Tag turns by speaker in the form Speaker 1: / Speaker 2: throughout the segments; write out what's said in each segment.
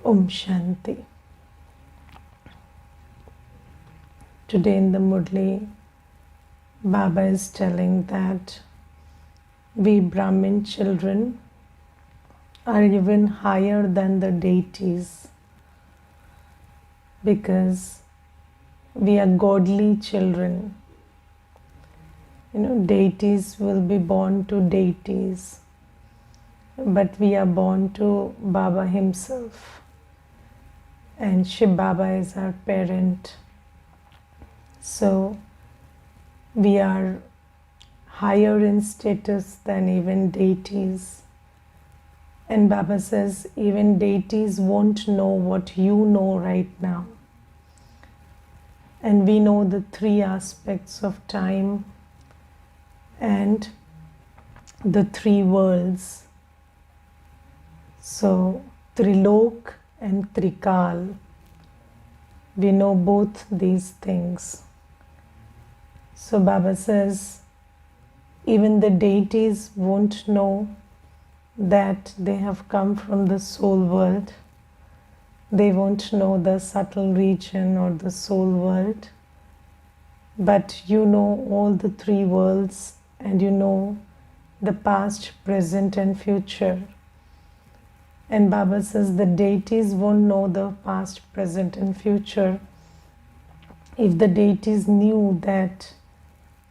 Speaker 1: Om Shanti. Today in the Murli, Baba is telling that we Brahmin children are even higher than the deities because we are godly children. Deities will be born to deities, but we are born to Baba himself, and Shiv Baba is our parent. So we are higher in status than even deities. And Baba says even deities won't know what you know right now. And we know the three aspects of time and the three worlds. So Trilok and Trikal. We know both these things. So Baba says even the deities won't know that they have come from the soul world. They won't know the subtle region or the soul world. But you know all the three worlds, and you know the past, present and future. And Baba says the deities won't know the past, present and future. If the deities knew that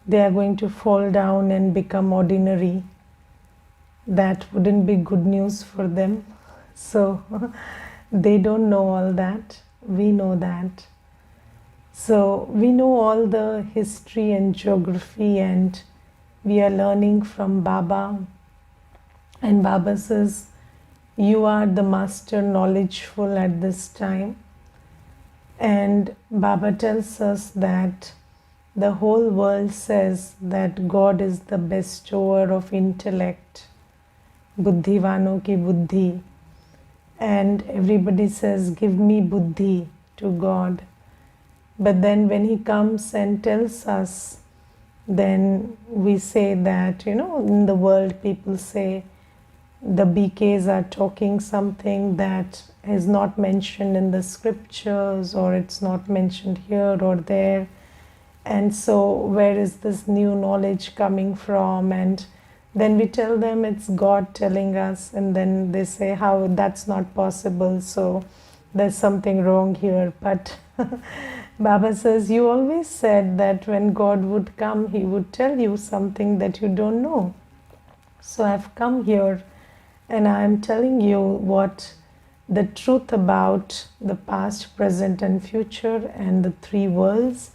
Speaker 1: they are going to fall down and become ordinary, that wouldn't be good news for them. So they don't know all that. We know that. So we know all the history and geography, and we are learning from Baba. And Baba says, you are the master knowledgeful at this time. And Baba tells us that the whole world says that God is the bestower of intellect, buddhivano ki buddhi. And everybody says, give me buddhi to God. But then when he comes and tells us, then we say that, in the world people say the BKs are talking something that is not mentioned in the scriptures, or it's not mentioned here or there. And so where is this new knowledge coming from? And then we tell them it's God telling us, and then they say how that's not possible, so there's something wrong here. But Baba says you always said that when God would come, he would tell you something that you don't know. So I've come here and I'm telling you what the truth about the past, present and future and the three worlds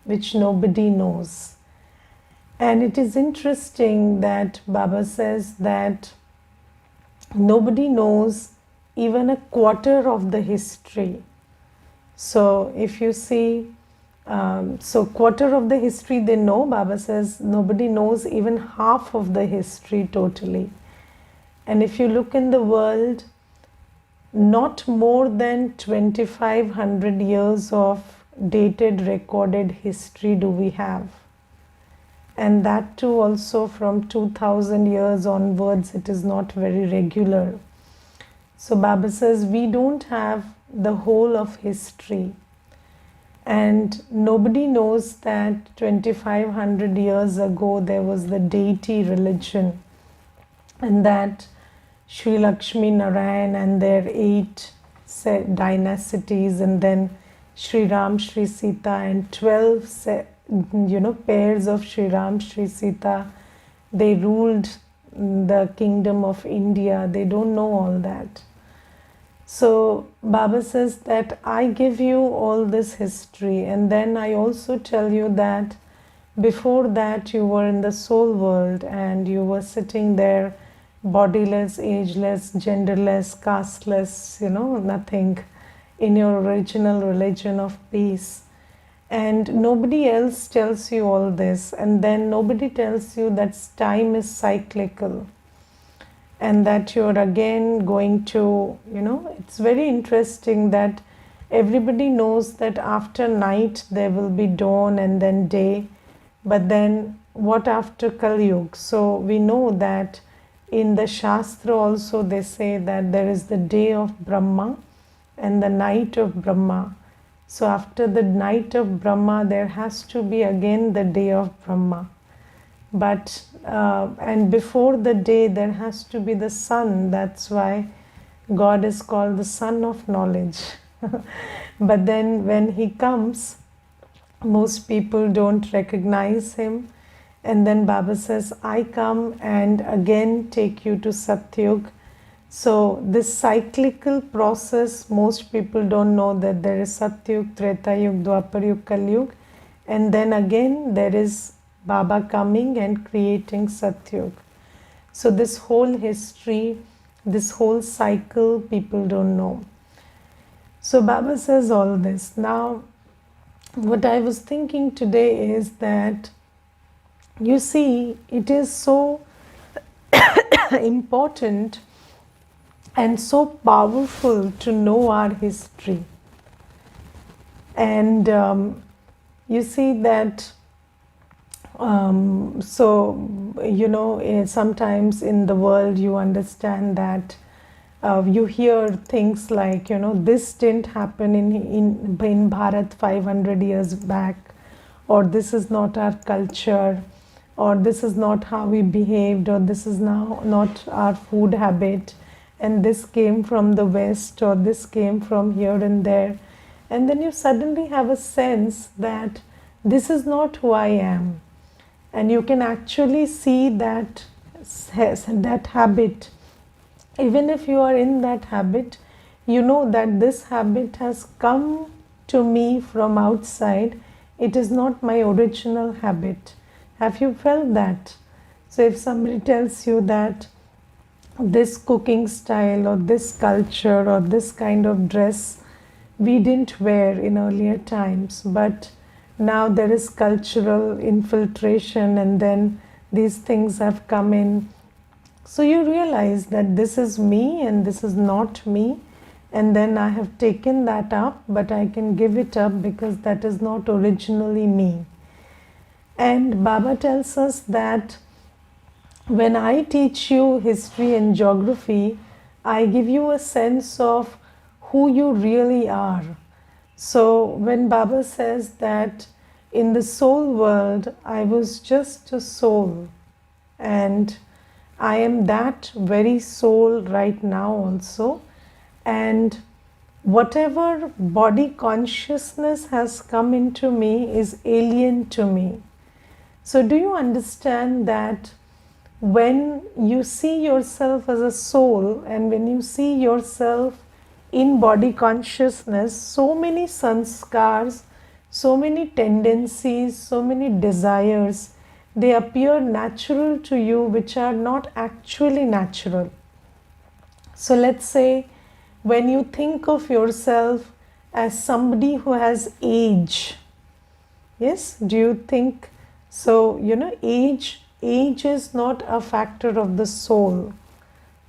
Speaker 1: which nobody knows. And it is interesting that Baba says that nobody knows even a quarter of the history. So if you see, so quarter of the history they know, Baba says nobody knows even half of the history totally. And if you look in the world, not more than 2500 years of dated recorded history do we have. And that too also from 2000 years onwards, it is not very regular. So Baba says we don't have the whole of history. And nobody knows that 2500 years ago there was the deity religion, and that Sri Lakshmi Narayan and their 8 dynasties, and then Sri Ram, Sri Sita and 12 pairs of Sri Ram, Sri Sita, they ruled the kingdom of India. They don't know all that. So Baba says that I give you all this history, and then I also tell you that before that you were in the soul world and you were sitting there bodiless, ageless, genderless, casteless, nothing, in your original religion of peace. And nobody else tells you all this. And then nobody tells you that time is cyclical and that you're again going to, it's very interesting that everybody knows that after night there will be dawn and then day. But then what after Kali Yuga? So we know that in the Shastra also they say that there is the day of Brahma, and the night of Brahma. So after the night of Brahma, there has to be again the day of Brahma. But and before the day, there has to be the sun. That's why God is called the Son of Knowledge. But then when he comes, most people don't recognize him. And then Baba says, I come and again take you to Satyug. So this cyclical process, most people don't know that there is Satyug, Treta Yug, Dwapar Yug, Kali Yug. And then again there is Baba coming and creating Satyug. So this whole history, this whole cycle, people don't know. So Baba says all this. Now, what I was thinking today is that, you see, it is so important and so powerful to know our history. And you see that, sometimes in the world you understand that you hear things like, this didn't happen in Bharat 500 years back, or this is not our culture, or this is not how we behaved, or this is now not our food habit, and this came from the West, or this came from here and there. And then you suddenly have a sense that this is not who I am. And you can actually see that habit. Even if you are in that habit, you know that this habit has come to me from outside. It is not my original habit. Have you felt that? So if somebody tells you that this cooking style or this culture or this kind of dress we didn't wear in earlier times, but now there is cultural infiltration and then these things have come in. So you realize that this is me and this is not me, and then I have taken that up, but I can give it up because that is not originally me. And Baba tells us that when I teach you history and geography, I give you a sense of who you really are. So when Baba says that in the soul world, I was just a soul, and I am that very soul right now also, and whatever body consciousness has come into me is alien to me. So do you understand that when you see yourself as a soul and when you see yourself in body consciousness, so many sanskars, so many tendencies, so many desires, they appear natural to you, which are not actually natural. So let's say when you think of yourself as somebody who has age, yes, do you think so? Age is not a factor of the soul.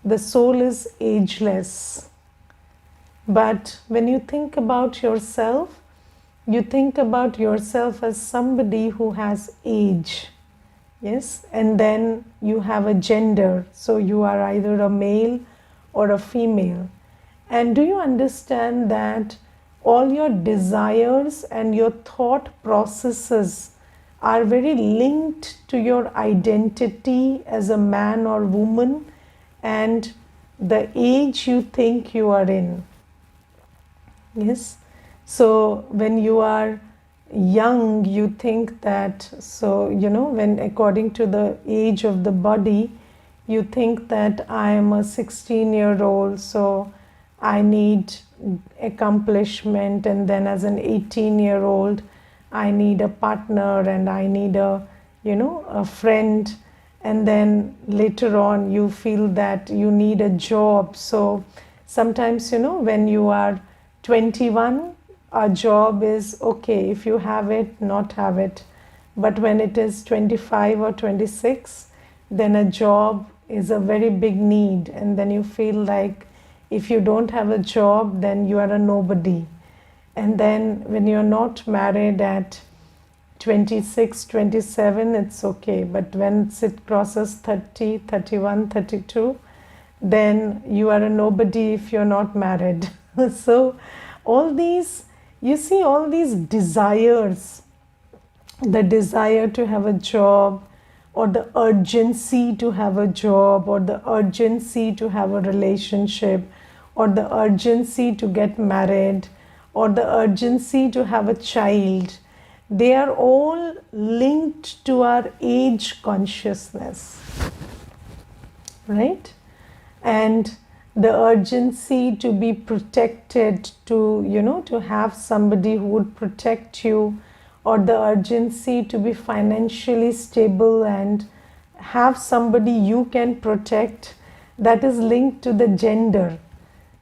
Speaker 1: The soul is ageless. But when you think about yourself, you think about yourself as somebody who has age. Yes, and then you have a gender. So you are either a male or a female. And do you understand that all your desires and your thought processes are very linked to your identity as a man or woman and the age you think you are in? Yes. So when you are young, you think that, when according to the age of the body, you think that I am a 16-year-old, so I need accomplishment, and then as an 18-year-old, I need a partner and I need a friend, and then later on you feel that you need a job. So sometimes, when you are 21, a job is okay if you have it, not have it. But when it is 25 or 26, then a job is a very big need, and then you feel like if you don't have a job, then you are a nobody. And then when you're not married at 26, 27, it's okay. But when it crosses 30, 31, 32, then you are a nobody if you're not married. So, all these, you see, all these desires, the desire to have a job, or the urgency to have a job, or the urgency to have a relationship, or the urgency to get married, or the urgency to have a child, they are all linked to our age consciousness, right? And the urgency to be protected, to have somebody who would protect you, or the urgency to be financially stable and have somebody you can protect, that is linked to the gender.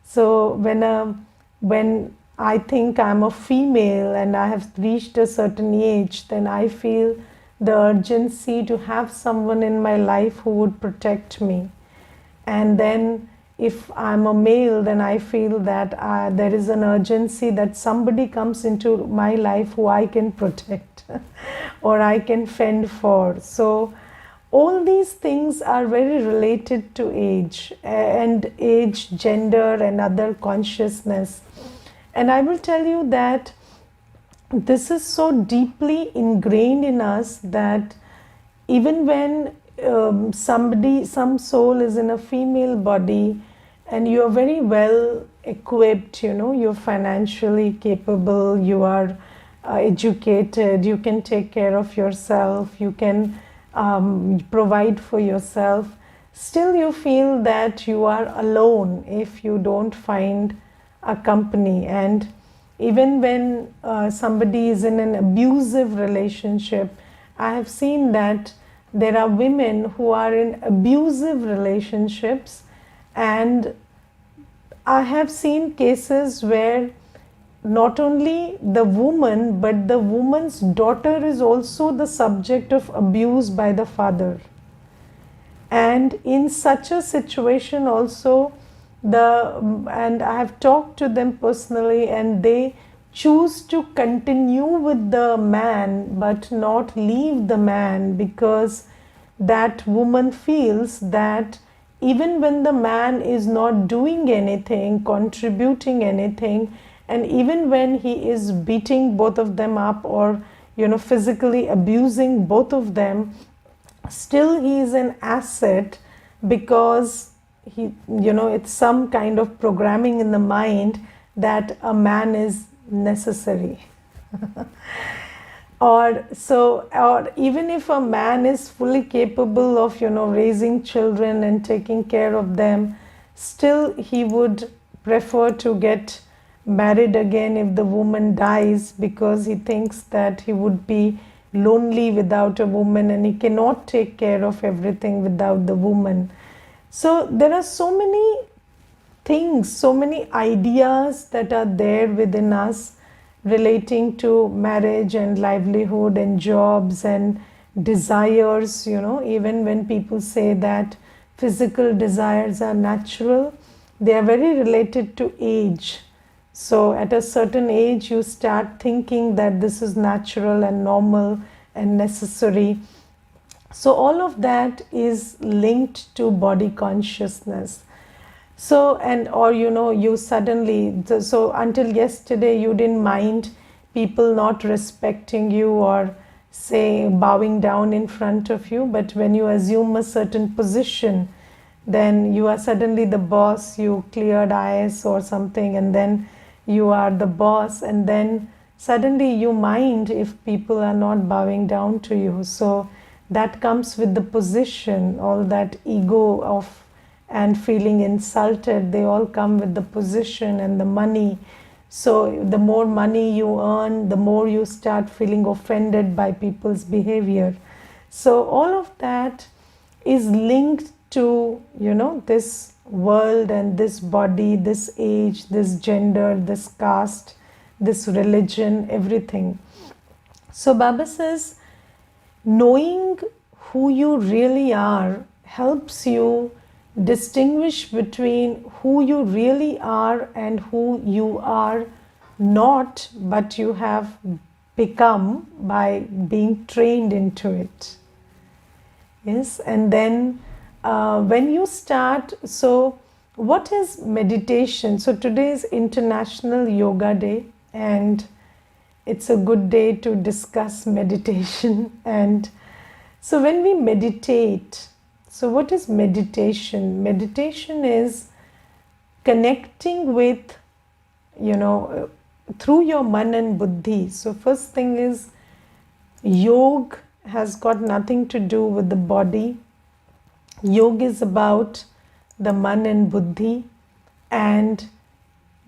Speaker 1: So when I think I'm a female and I have reached a certain age, then I feel the urgency to have someone in my life who would protect me. And then if I'm a male, then I feel that there is an urgency that somebody comes into my life who I can protect or I can fend for. So all these things are very related to age and age, gender, and other consciousness. And I will tell you that this is so deeply ingrained in us that even when some soul is in a female body and you're very well equipped, you're financially capable, you are educated, you can take care of yourself, you can provide for yourself, still you feel that you are alone if you don't find a company. And even when somebody is in an abusive relationship, I have seen that there are women who are in abusive relationships, and I have seen cases where not only the woman but the woman's daughter is also the subject of abuse by the father. And in such a situation also, and I have talked to them personally, and they choose to continue with the man but not leave the man, because that woman feels that even when the man is not doing anything, contributing anything, and even when he is beating both of them up or physically abusing both of them, still he is an asset, because it's some kind of programming in the mind that a man is necessary. Or even if a man is fully capable of raising children and taking care of them, still he would prefer to get married again if the woman dies, because he thinks that he would be lonely without a woman and he cannot take care of everything without the woman. So there are so many things, so many ideas that are there within us relating to marriage and livelihood and jobs and desires. Even when people say that physical desires are natural, they are very related to age. So at a certain age you start thinking that this is natural and normal and necessary. So all of that is linked to body consciousness. So, you suddenly, so until yesterday you didn't mind people not respecting you or say bowing down in front of you, but when you assume a certain position, then you are suddenly the boss, you cleared IAS or something, and then you are the boss, and then suddenly you mind if people are not bowing down to you. So that comes with the position, all that ego of and feeling insulted, they all come with the position and the money. So the more money you earn, the more you start feeling offended by people's behavior. So all of that is linked to this world and this body, this age, this gender, this caste, this religion, everything. So Baba says, knowing who you really are helps you distinguish between who you really are and who you are not, but you have become by being trained into it. Yes, and then when you start, so what is meditation? So today is International Yoga Day, and it's a good day to discuss meditation. And so when we meditate, so what is meditation? Meditation is connecting with, through your man and buddhi. So first thing is, yoga has got nothing to do with the body. Yoga is about the man and buddhi, and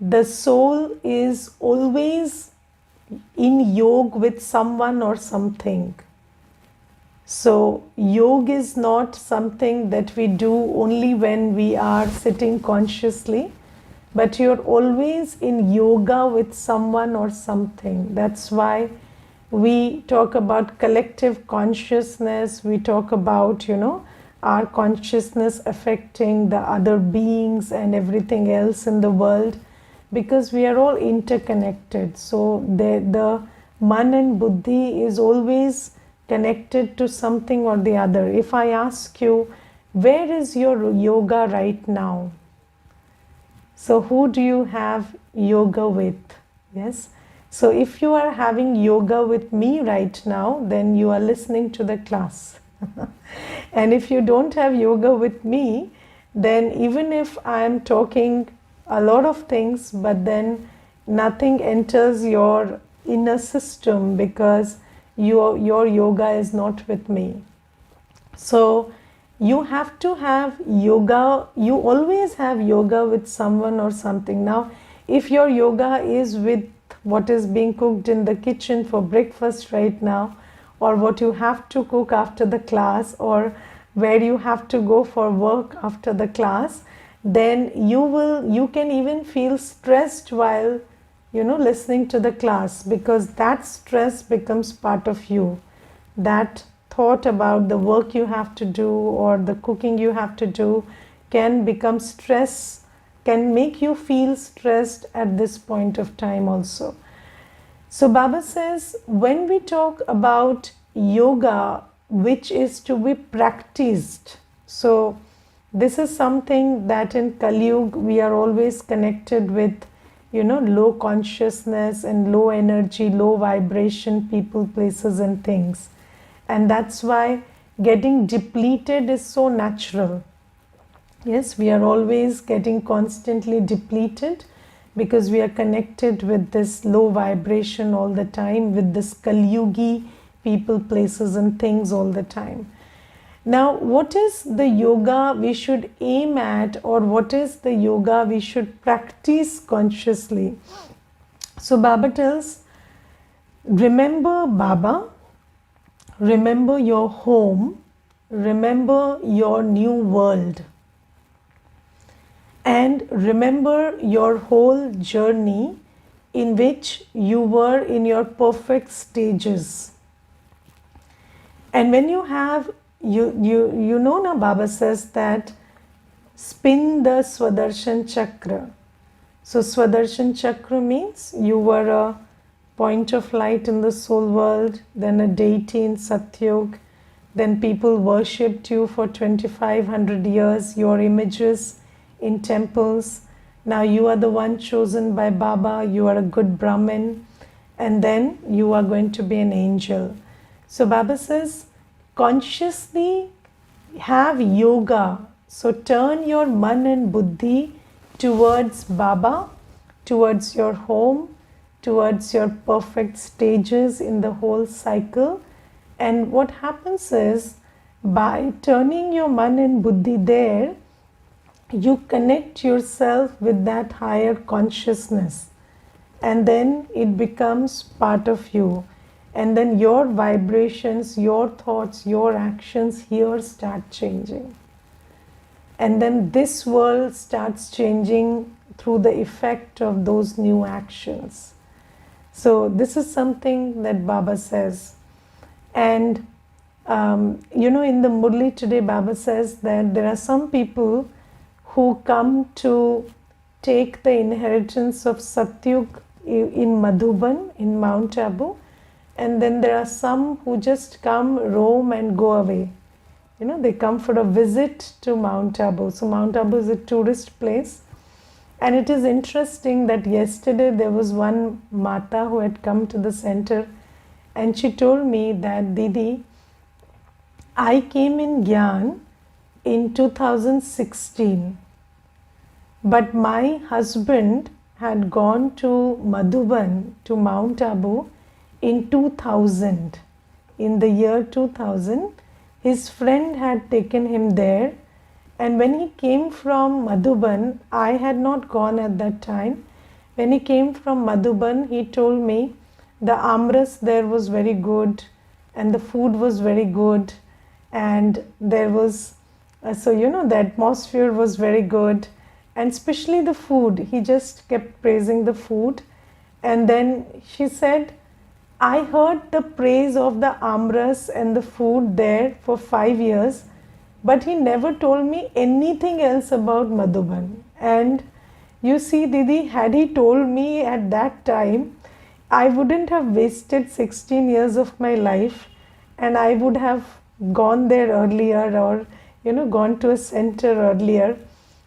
Speaker 1: the soul is always in yoga with someone or something. So yoga is not something that we do only when we are sitting consciously, but you're always in yoga with someone or something. That's why we talk about collective consciousness. We talk about, our consciousness affecting the other beings and everything else in the world, because we are all interconnected. So the man and buddhi is always connected to something or the other. If I ask you, where is your yoga right now? So who do you have yoga with? Yes. So if you are having yoga with me right now, then you are listening to the class. And if you don't have yoga with me, then even if I am talking a lot of things, but then nothing enters your inner system because your yoga is not with me. So you have to have yoga. You always have yoga with someone or something. Now, if your yoga is with what is being cooked in the kitchen for breakfast right now, or what you have to cook after the class, or where you have to go for work after the class, then you can even feel stressed while listening to the class, because that stress becomes part of you. That thought about the work you have to do or the cooking you have to do can become stress, can make you feel stressed at this point of time also. So Baba says, when we talk about yoga, which is to be practiced, so this is something that in Kali Yuga we are always connected with, low consciousness and low energy, low vibration people, places and things. And that's why getting depleted is so natural. Yes, we are always getting constantly depleted because we are connected with this low vibration all the time, with this Kali Yugi people, places and things all the time. Now, what is the yoga we should aim at, or what is the yoga we should practice consciously? So Baba tells, remember Baba, remember your home, remember your new world, and remember your whole journey in which you were in your perfect stages. And when you have now Baba says that spin the Swadershan Chakra. So Swadershan Chakra means you were a point of light in the soul world, then a deity in Satyug, then people worshipped you for 2500 years, your images in temples. Now you are the one chosen by Baba, you are a good Brahmin, and then you are going to be an angel. So Baba says, consciously have yoga. So turn your man and buddhi towards Baba, towards your home, towards your perfect stages in the whole cycle. And what happens is, by turning your man and buddhi there, you connect yourself with that higher consciousness, and then it becomes part of you. And then your vibrations, your thoughts, your actions here start changing. And then this world starts changing through the effect of those new actions. So this is something that Baba says. And in the Murli today, Baba says that there are some people who come to take the inheritance of Satyug in Madhuban, in Mount Abu, and then there are some who just come, roam and go away. they come for a visit to Mount Abu. So Mount Abu is a tourist place. And it is interesting that yesterday there was one Mata who had come to the center, and she told me that, Didi, I came in Gyan in 2016, but my husband had gone to Madhuban, to Mount Abu, in 2000. In the year 2000, his friend had taken him there, and when he came from Madhuban, I had not gone at that time. When he came from Madhuban, he told me the amras there was very good, and the food was very good, and there was, the atmosphere was very good, and especially the food. He just kept praising the food. And then she said, I heard the praise of the amras and the food there for 5 years, but he never told me anything else about Madhuban. And you see, Didi, had he told me at that time, I wouldn't have wasted 16 years of my life, and I would have gone there earlier, or gone to a center earlier.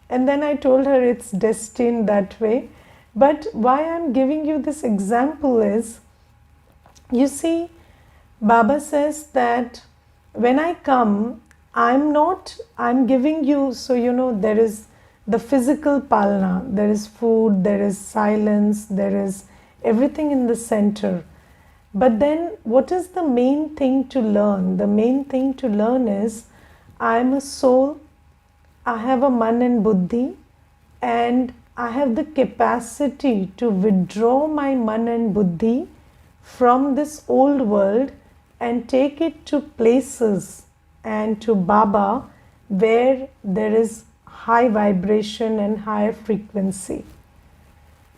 Speaker 1: And then I told her it's destined that way. But why I'm giving you this example is, you see, Baba says that when I come, I'm giving you, so there is the physical palna, there is food, there is silence, there is everything in the center. But then what is the main thing to learn? The main thing to learn is, I am a soul, I have a man and buddhi, and I have the capacity to withdraw my man and buddhi from this old world and take it to places and to Baba where there is high vibration and higher frequency.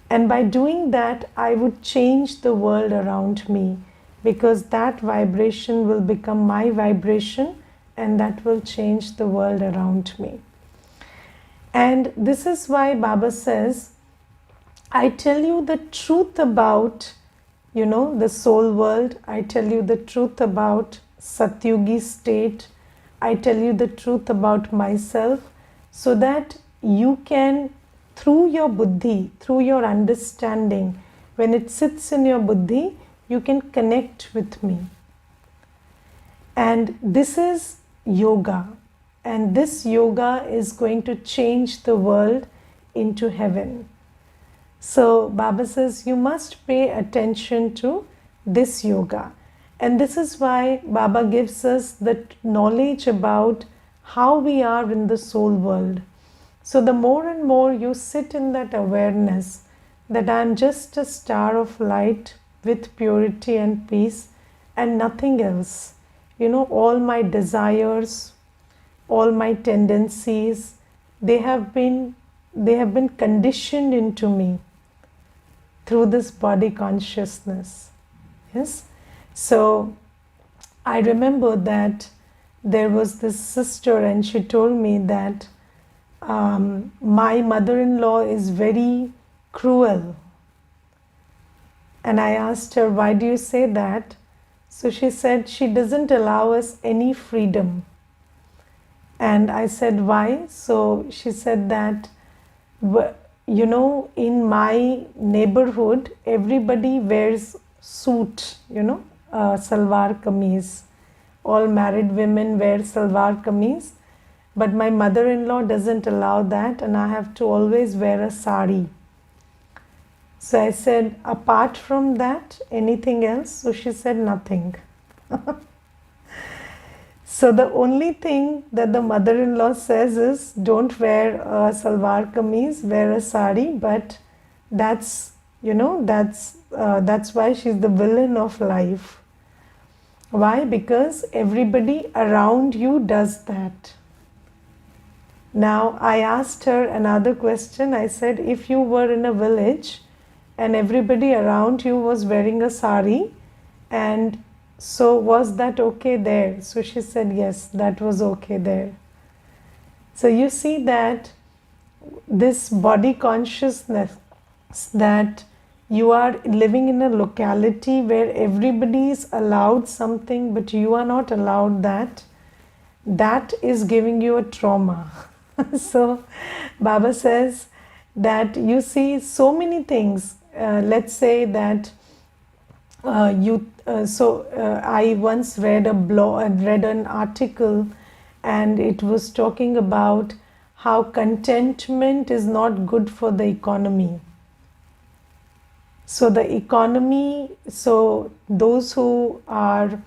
Speaker 1: And by doing that, I would change the world around me, because that vibration will become my vibration, and that will change the world around me. And this is why Baba says, I tell you the truth about the soul world. I tell you the truth about Satyugi state. I tell you the truth about myself, so that you can, through your buddhi, through your understanding, when it sits in your buddhi, you can connect with me. And this is yoga. And this yoga is going to change the world into heaven. So Baba says you must pay attention to this yoga. And this is why Baba gives us the knowledge about how we are in the soul world. So the more and more you sit in that awareness that I am just a star of light with purity and peace and nothing else. All my desires, all my tendencies, they have been conditioned into me through this body consciousness. Yes. So I remember that there was this sister, and she told me that my mother-in-law is very cruel. And I asked her, why do you say that? So she said, she doesn't allow us any freedom. And I said, why? So she said that, in my neighborhood, everybody wears suit, salwar kameez. All married women wear salwar kameez. But my mother-in-law doesn't allow that, and I have to always wear a sari. So I said, apart from that, anything else? So she said, nothing. So the only thing that the mother-in-law says is, don't wear a salwar kameez, wear a sari. But that's why she's the villain of life. Why? Because everybody around you does that. Now I asked her another question. I said, if you were in a village and everybody around you was wearing a sari, and so was that okay there? So she said, yes, that was okay there. So you see that this body consciousness, that you are living in a locality where everybody is allowed something, but you are not allowed that. that is giving you a trauma. So Baba says that you see so many things. Let's say that I once read read an article, and it was talking about how contentment is not good for the economy. So the economy, so those who are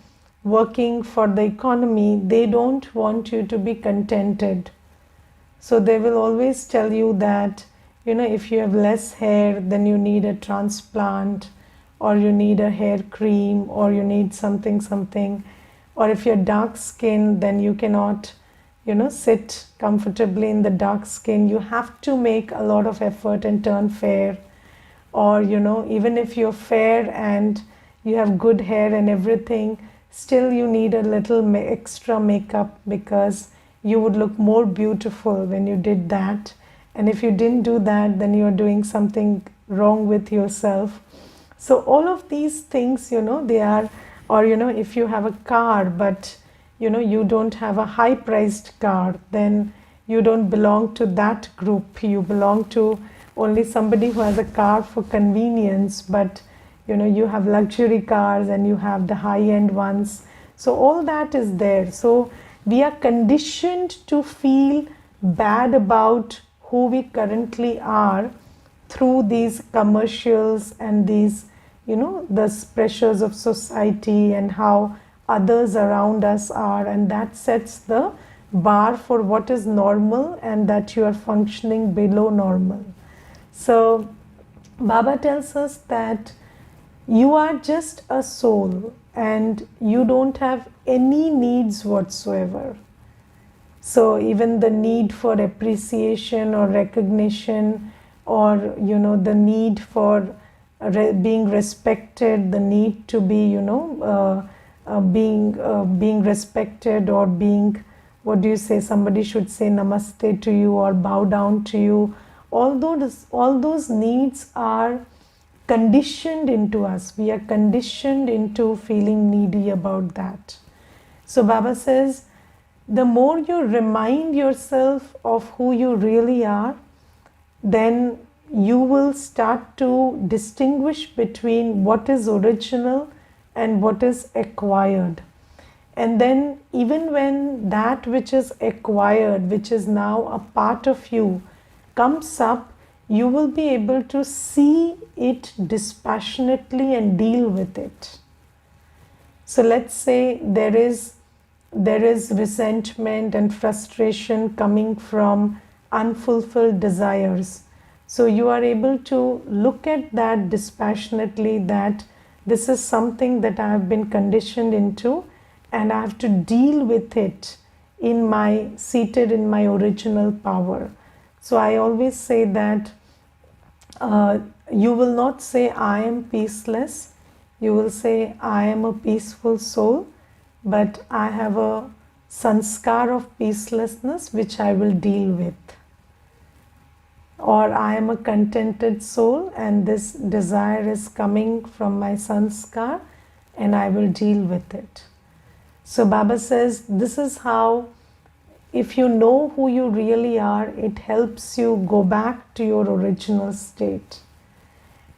Speaker 1: working for the economy, they don't want you to be contented. So they will always tell you that, if you have less hair, then you need a transplant, or you need a hair cream, or you need something. Or if you're dark skin, then you cannot, sit comfortably in the dark skin. You have to make a lot of effort and turn fair. Or, even if you're fair and you have good hair and everything, still you need a little extra makeup, because you would look more beautiful when you did that. And if you didn't do that, then you're doing something wrong with yourself. So all of these things, they are, or, if you have a car, but, you don't have a high priced car, then you don't belong to that group. You belong to only somebody who has a car for convenience, but, you have luxury cars and you have the high end ones. So all that is there. So we are conditioned to feel bad about who we currently are through these commercials and these, the pressures of society and how others around us are, and that sets the bar for what is normal and that you are functioning below normal. So Baba tells us that you are just a soul and you don't have any needs whatsoever. So even the need for appreciation or recognition, or the need for being respected, the need to be being respected, or being, what do you say, somebody should say namaste to you or bow down to you. All those needs are conditioned into us. We are conditioned into feeling needy about that. So Baba says, the more you remind yourself of who you really are, then you will start to distinguish between what is original and what is acquired. And then even when that which is acquired, which is now a part of you, comes up, you will be able to see it dispassionately and deal with it. So let's say there is resentment and frustration coming from unfulfilled desires. So you are able to look at that dispassionately, that this is something that I have been conditioned into, and I have to deal with it seated in my original power. So I always say that you will not say I am peaceless. You will say I am a peaceful soul, but I have a sanskar of peacelessness which I will deal with. Or I am a contented soul and this desire is coming from my sanskar and I will deal with it. So Baba says this is how, if you know who you really are, it helps you go back to your original state.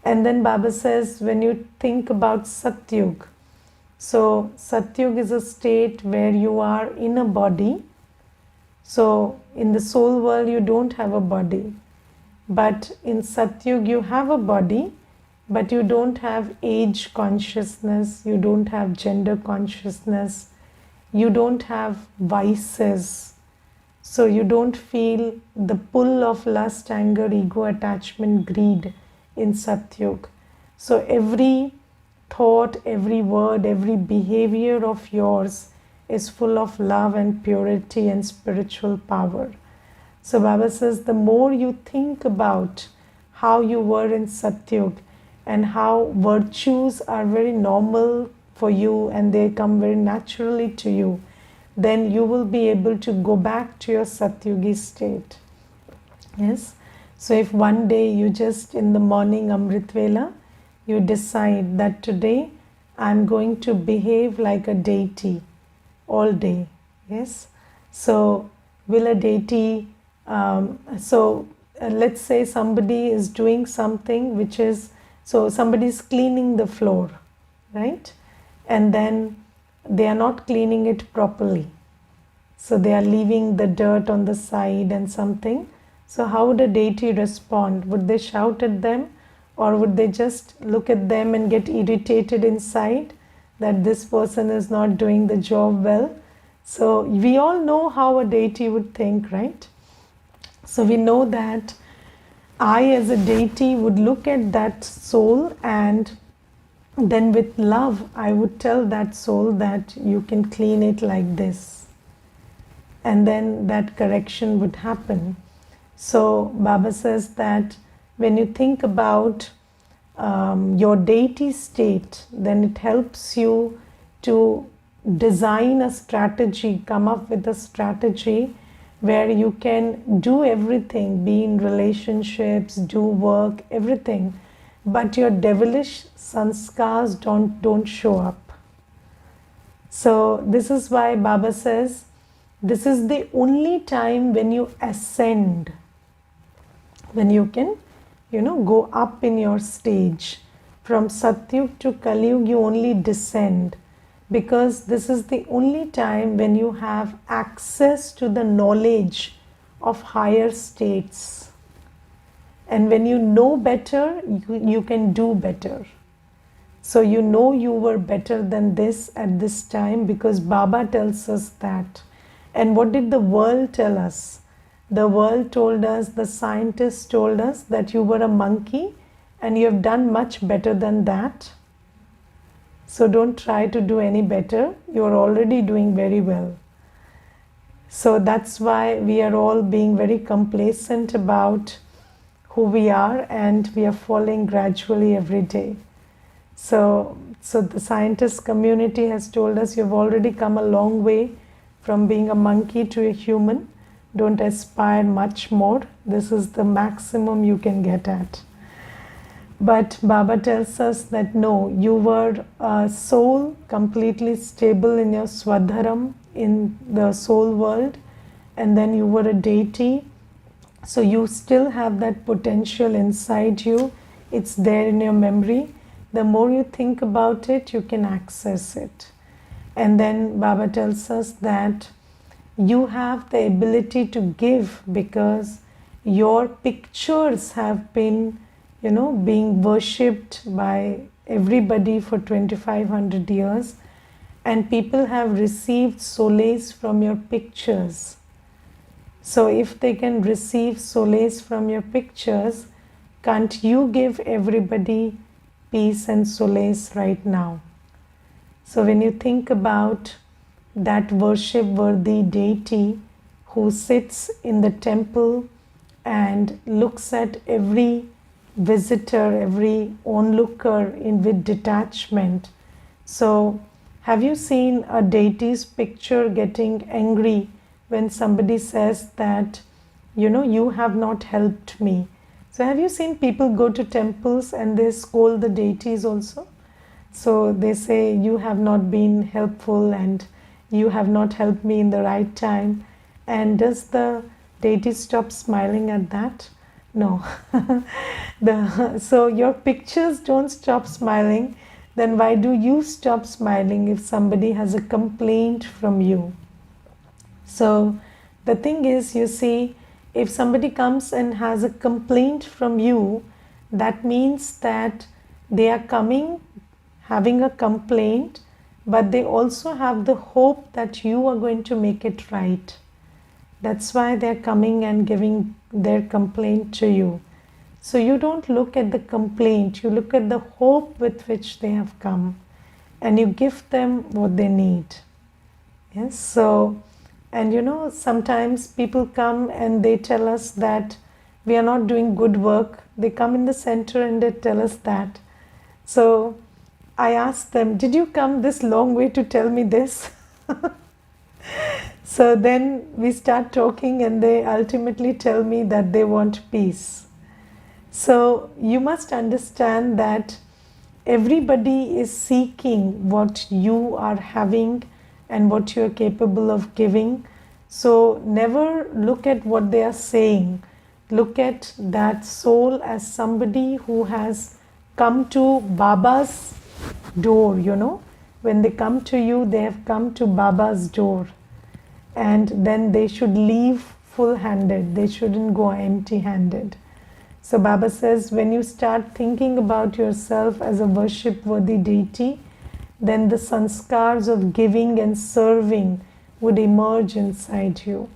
Speaker 1: And then Baba says, when you think about Satyug, so Satyug is a state where you are in a body. So in the soul world, you don't have a body. But in Satyug, you have a body, but you don't have age consciousness, you don't have gender consciousness, you don't have vices. So you don't feel the pull of lust, anger, ego, attachment, greed in Satyug. So every thought, every word, every behavior of yours is full of love and purity and spiritual power. So Baba says the more you think about how you were in Satyug and how virtues are very normal for you and they come very naturally to you, then you will be able to go back to your Satyugi state. Yes. So if one day you just in the morning Amrit Vela, you decide that today I'm going to behave like a deity all day. Yes. So, will a deity, let's say somebody is doing something which is, so somebody is cleaning the floor, right? And then they are not cleaning it properly. So they are leaving the dirt on the side and something. So how would a deity respond? Would they shout at them, or would they just look at them and get irritated inside that this person is not doing the job well? So we all know how a deity would think, right? So we know that I, as a deity, would look at that soul, and then with love, I would tell that soul that you can clean it like this. And then that correction would happen. So Baba says that when you think about your deity state, then it helps you to design a strategy, come up with a strategy where you can do everything, be in relationships, do work, everything, but your devilish sanskars don't show up. So this is why Baba says this is the only time when you ascend, when you can, go up in your stage. From Satyug to Kaliyug, you only descend, because this is the only time when you have access to the knowledge of higher states. And when you know better, you can do better. So you know you were better than this at this time, because Baba tells us that. And what did the world tell us? The world told us, the scientists told us that you were a monkey and you have done much better than that. So don't try to do any better. You are already doing very well. So that's why we are all being very complacent about who we are, and we are falling gradually every day. So the scientist community has told us you've already come a long way from being a monkey to a human. Don't aspire much more. This is the maximum you can get at. But Baba tells us that no, you were a soul completely stable in your Swadharam, in the soul world, and then you were a deity. So you still have that potential inside you. It's there in your memory. The more you think about it, you can access it. And then Baba tells us that you have the ability to give, because your pictures have been, being worshipped by everybody for 2500 years, and people have received solace from your pictures. So if they can receive solace from your pictures, can't you give everybody peace and solace right now? So when you think about that worship-worthy deity who sits in the temple and looks at every visitor, every onlooker with detachment. So have you seen a deity's picture getting angry when somebody says that, you have not helped me? So have you seen people go to temples and they scold the deities also? So they say, you have not been helpful and you have not helped me in the right time. And does the deity stop smiling at that? No. So your pictures don't stop smiling. Then why do you stop smiling if somebody has a complaint from you? So the thing is, you see, if somebody comes and has a complaint from you, that means that they are coming having a complaint, but they also have the hope that you are going to make it right. That's why they're coming and giving their complaint to you. So you don't look at the complaint, you look at the hope with which they have come, and you give them what they need. Yes, so, and sometimes people come and they tell us that we are not doing good work. They come in the center and they tell us that. So I asked them, did you come this long way to tell me this? So then we start talking and they ultimately tell me that they want peace. So you must understand that everybody is seeking what you are having and what you are capable of giving. So never look at what they are saying. Look at that soul as somebody who has come to Baba's door, you know. When they come to you, they have come to Baba's door. And then they should leave full-handed. They shouldn't go empty-handed. So Baba says, when you start thinking about yourself as a worship-worthy deity, then the sanskars of giving and serving would emerge inside you.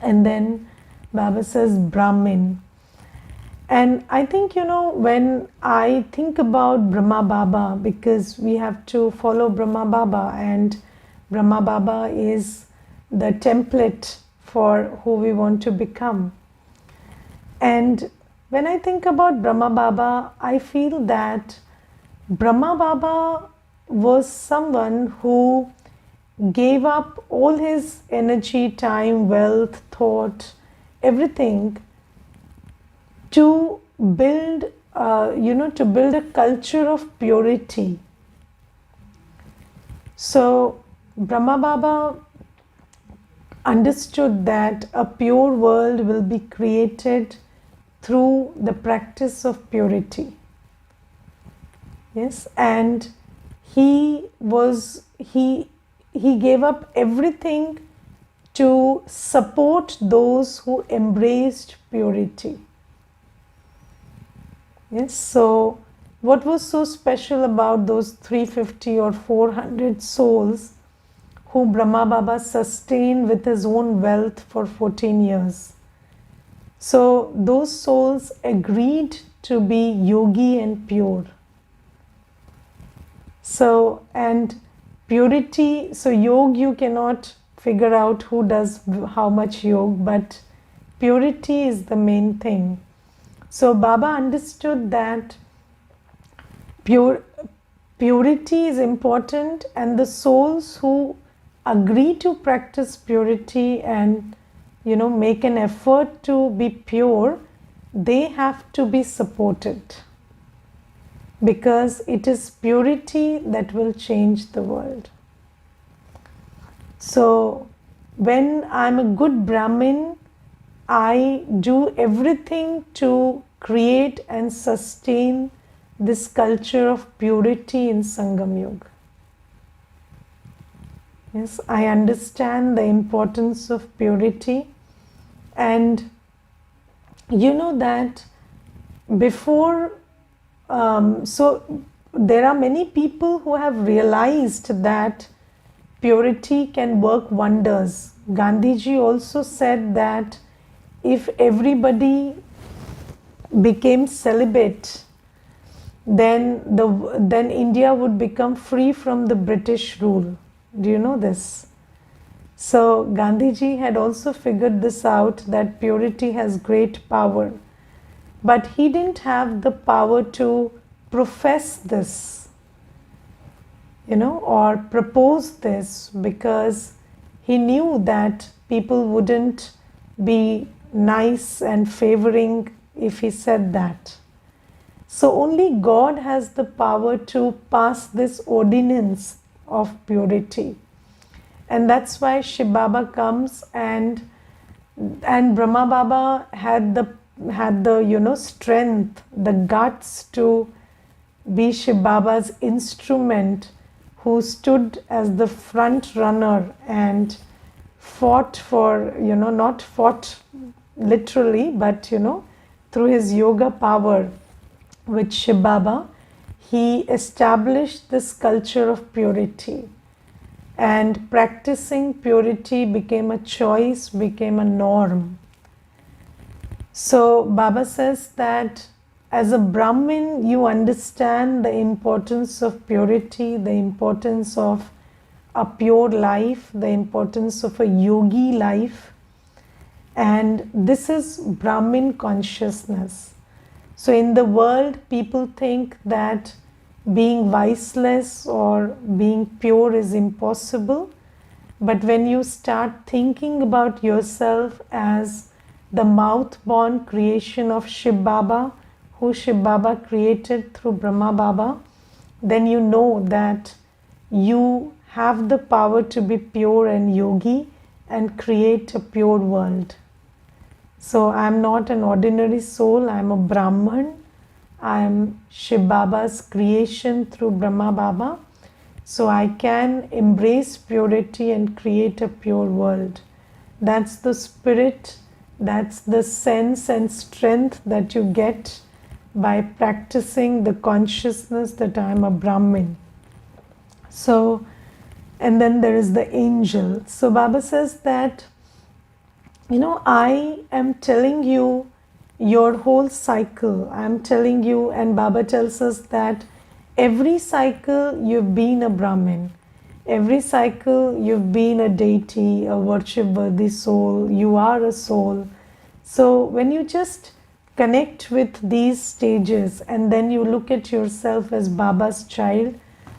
Speaker 1: And then Baba says Brahmin. And I think, you know, when I think about Brahma Baba, because we have to follow Brahma Baba, and Brahma Baba is the template for who we want to become. And when I think about Brahma Baba, I feel that Brahma Baba was someone who gave up all his energy, time, wealth, thought, everything to build, to build a culture of purity. So Brahma Baba understood that a pure world will be created through the practice of purity. Yes, and he gave up everything to support those who embraced purity. Yes, so what was so special about those 350 or 400 souls who Brahma Baba sustained with his own wealth for 14 years? So those souls agreed to be yogi and pure. So, and purity, so yoga, you cannot figure out who does how much yoga, but purity is the main thing. So Baba understood that purity is important, and the souls who agree to practice purity and, you know, make an effort to be pure, they have to be supported, because it is purity that will change the world. So when I'm a good Brahmin, I do everything to create and sustain this culture of purity in Sangam Yuga. Yes, I understand the importance of purity, and you know that before, so there are many people who have realized that purity can work wonders. Gandhiji also said that if everybody became celibate, then India would become free from the British rule. Do you know this? So Gandhiji had also figured this out, that purity has great power. But he didn't have the power to profess this, you know, or propose this, because he knew that people wouldn't be nice and favoring if he said that. So only God has the power to pass this ordinance of purity. And that's why Shiv Baba comes, and Brahma Baba had the you know, strength, the guts to be Shiv Baba's instrument, who stood as the front runner and fought for, you know, not fought literally, but, you know, through his yoga power with Shiv Baba, he established this culture of purity. And practicing purity became a choice, became a norm. So Baba says that as a Brahmin, you understand the importance of purity, the importance of a pure life, the importance of a yogi life. And this is Brahmin consciousness. So in the world, people think that being viceless or being pure is impossible. But when you start thinking about yourself as the mouth-born creation of Shiv Baba, who Shiv Baba created through Brahma Baba, then you know that you have the power to be pure and yogi, and create a pure world. So I'm not an ordinary soul, I'm a Brahman. I'm Shiv Baba's creation through Brahma Baba. So I can embrace purity and create a pure world. That's the spirit, that's the sense and strength that you get by practicing the consciousness that I am a Brahmin. So, and then there is the angel. So Baba says that, I am telling you your whole cycle. I'm telling you, and Baba tells us that every cycle you've been a Brahmin. Every cycle you've been a deity, a worship worthy soul. You are a soul. So when you just connect with these stages and then you look at yourself as Baba's child,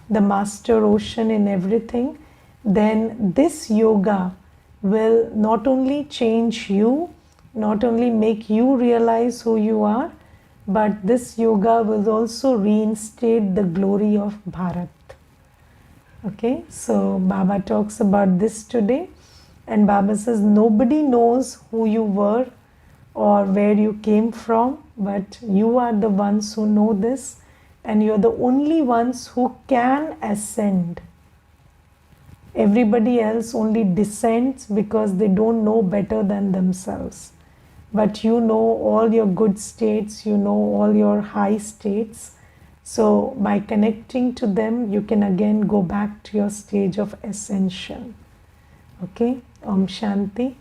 Speaker 1: the master ocean in everything, then this yoga will not only change you, not only make you realize who you are, but this yoga will also reinstate the glory of Bharat. Okay, so Baba talks about this today, and Baba says nobody knows who you were or where you came from, but you are the ones who know this, and you're the only ones who can ascend. Everybody else only descends because they don't know better than themselves. But you know all your good states, you know all your high states. So by connecting to them, you can again go back to your stage of ascension. Okay, Om Shanti.